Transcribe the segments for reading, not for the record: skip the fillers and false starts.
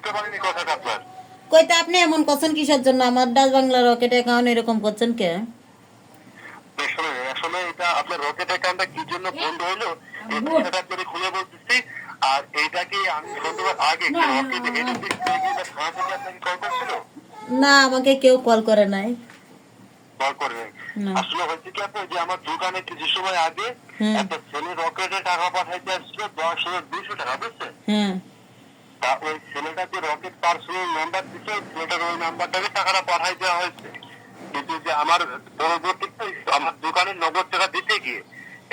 বুঝতে পারিনি কথাটা আপনার। কইতে আপনি এমন করছেন কিসের জন্য? আমার ডাচ বাংলা রকেট অ্যাকাউন্ট এরকম করছেন কে? আসলে আসলে এটা আপনার রকেট অ্যাকাউন্টটা কি জন্য বন্ধ হলো এই বিষয়টা আপনাকে খুলে বলতেছি। আর এইটা কি আমি ফোন দেওয়ার আগে কি রকেট হেড অফিস থেকে না থানা থেকে আপনাকে কল করছিল? না, আমাকে কেউ কল করে নাই। কল করে না। আসলে হয়েছে কি আপু, যে আমার দোকানে কিছু সময় আগে হুম। একটা ছেলে রকেটে টাকা পাঠাইতে আসছিল 10,200 টাকা, বুঝছেন? হ্যাঁ। তা ওই ছেলেটা যে রকেট পার্সোনাল নাম্বার দিচ্ছে, ওই ছেলেটার ওই নাম্বারটাকে টাকাটা পাঠাই দেওয়া হয়েছে। কিন্তু যে আমার পরবর্তীতে আমার দোকানে নগদ টাকা দিতে গিয়ে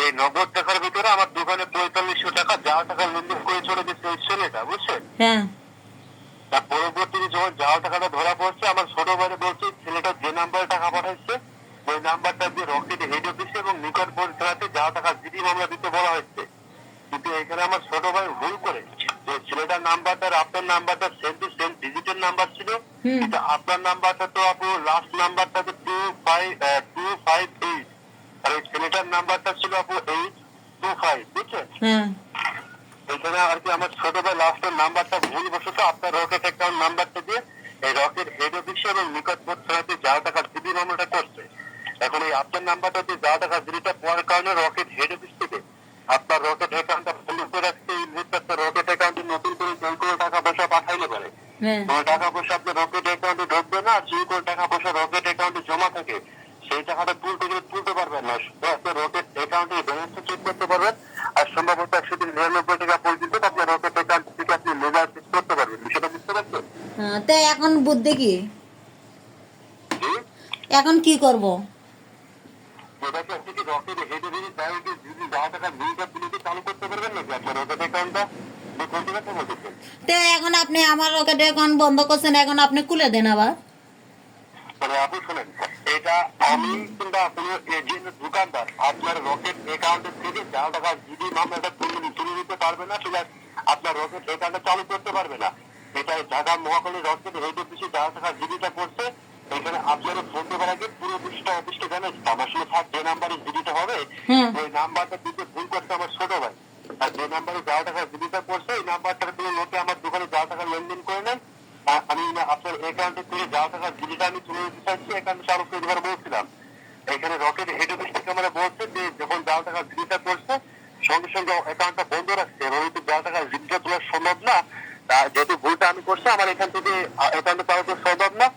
এই নগদ টাকার ভিতরে আমার দোকানে 4500 টাকা যা টাকা লেনদেন করে চলে গেছে ওই ছেলেটা, বুঝছেন? হ্যাঁ। তার পরবর্তীতে যখন যাওয়া টাকাটা ধরা পড়ছে, আমার ছোট ভাইরে বলছে ছেলেটা যে নাম্বারে টাকা পাঠাচ্ছে ওই নাম্বারটা দিয়ে রকেট হেড অফিসে এবং নিকটবর্তী থানাতে যা টাকা জিডি মামলা দিতে বলা হয়েছে। কিন্তু এখানে আমার ছোট ভাই ভুল করে যে ছেলেটার নাম্বারটা আর আপনার নাম্বারটা সেম টু সেম ডিজিটের নাম্বার ছিল, হুম। কিন্তু আপনার নাম্বারটা তো আপু লাস্ট নাম্বারটা তো 258 আর ওই ছেলেটার নাম্বারটা ছিল আপু 825, বুঝছেন? হ্যাঁ। এখানে আর কি আমার ছোট ভাই লাস্টের নাম্বারটা ভুল বসত আপনার রকেট অ্যাকাউন্ট নাম্বারটা দিয়ে এই রকেট হেড অফিসে এবং নিকটবর্তী থানাতে যা টাকা জিডি মামলাটা করছে। এখন এই আপনার নাম্বারটা দিয়ে যা টাকা জিডিটা পাওয়ার কারণে রকেট হেড অফিস থেকে আপনার রকেট অ্যাকাউন্টটা বন্ধ করে রাখছে। এই মুহূর্তে আপনার রকেট অ্যাকাউন্টে নতুন করে জয়েন করে টাকা পয়সা পাঠাইলে পারে হ্যাঁ। ওই টাকা পয়সা আপনার রকেট অ্যাকাউন্টে ঢুকবে না। আর যে কোনো টাকা পয়সা রকেট অ্যাকাউন্টে জমা থাকে সেই টাকাটা তুলতে পারবেন না। শুধু আপনার রকেট অ্যাকাউন্টে ব্যালেন্সটা চেক করতে পারবেন। আর সম্ভবত 199 টাকা পর্যন্ত আপনার রকেট অ্যাকাউন্ট থেকে আপনি লেজার চেক করতে পারবেন। বিষয়টা বুঝতে পারছেন? হ্যাঁ, তো এখন বুদ্ধি কি? জি, এখন কি করব? ওটাকে আপনি কি রকেট হেড অফিসে ব্যাংকে যদি যা টাকা বিলটা তুলে চালু করতে পারবেন নাকি আপনার রকেট অ্যাকাউন্টটা? কোনটা কথা বলতেছেন? তো এখন আপনি আমার রকেট অ্যাকাউন্ট বন্ধ করছেন, এখন আপনি খুলে দেন আবার। মানে আপনি শোনেন, এটা আমি কিংবা কোনো এজেন্ট দোকানদার আপনার রকেট অ্যাকাউন্টের থেকে যা টাকা জিডি মামলাটা তুলে নিতে পারবে না, প্লাস আপনার রকেট অ্যাকাউন্টটা চালু করতে পারবে না। এটা ঢাকা মহাখালী রকেট হেড অফিসে যা টাকা জিডিটা করছে এখানে আপনার ফোন দেওয়ার আগে পুরো বিষয়টা অফিসকে জানাচ্ছি। আমার শুধু থাক যে নাম্বারে জিডিটা হবে হ্যাঁ। ওই নাম্বারটা দিতে ভুল করছে আমার ছোট ভাই। আর যে নাম্বারে যা টাকা জিডিটা করছে ওই নাম্বারটা তুমি নোটে আমার দোকানে যা টাকা লেনদেন করে নেন। আমি আপনার অ্যাকাউন্টে থেকে যা টাকা জিডিটা আমি তুলে নিতে চাইছি অ্যাকাউন্টে চালু করে দেবার বলছিলাম। এখানে রকেট হেড অফিস থেকে আমরা বলছে যে যখন যা টাকা জিডিটা করছে সঙ্গে সঙ্গে অ্যাকাউন্টটা বন্ধ রাখছে এবং যা টাকা জিডিটা তোলা সম্ভব না। যেহেতু ভুলটা আমি করছি আমার এখান থেকে অ্যাকাউন্টে চালু করা সম্ভব না।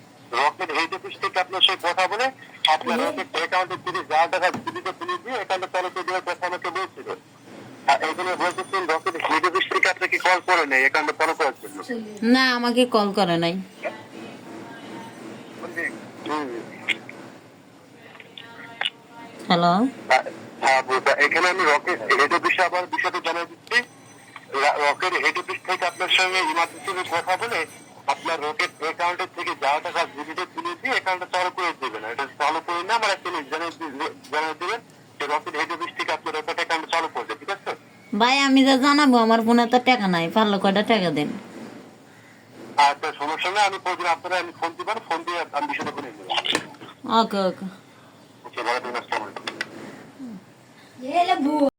রকেট হেড অফিস থেকে আপনার সেই কথা বলে আপনার রকেট অ্যাকাউন্টে থেকে যা টাকা জিডিটা তুলে দিয়ে অ্যাকাউন্টে চালু করে দেওয়ার কথা আমাকে বলছিল। এখানে বলতেছেন রকেট হেড অফিস থেকে আপনাকে কল করে নেই অ্যাকাউন্টে চালু করার জন্য। না, আমাকে কল করে নাই। হুম। হ্যালো। হ্যাঁ, এখানে আমি রকেট হেড অফিসে আবার বিষয়টা জানাই দিচ্ছি। রকেট হেড অফিস থেকে আপনার সঙ্গে ইমার্জেন্সি কথা বলে আপনার রকেট অ্যাকাউন্টের থেকে যা টাকা জিডিটা তুলে দিয়ে অ্যাকাউন্টটা চালু করে দেবেন। এটা চালু করে না আমার একটা জানিয়ে দেবেন যে রকেট হেড অফিস থেকে আপনার রকেট অ্যাকাউন্ট চালু করবে, ঠিক আছে? ভাই, আমি যা জানাবো, আমার ফোনে তো টাকা নাই, পারলে কয়টা টাকা দেন। আচ্ছা, সমস্যা নেই, আমি প্রয়োজন আপনারা আমি ফোন দিবেন, ফোন দিয়ে আমি বিষয়টা করে নেবো। ওকে ওকে। আচ্ছা, ভালো থাকবেন, আসসালামু আলাইকুম।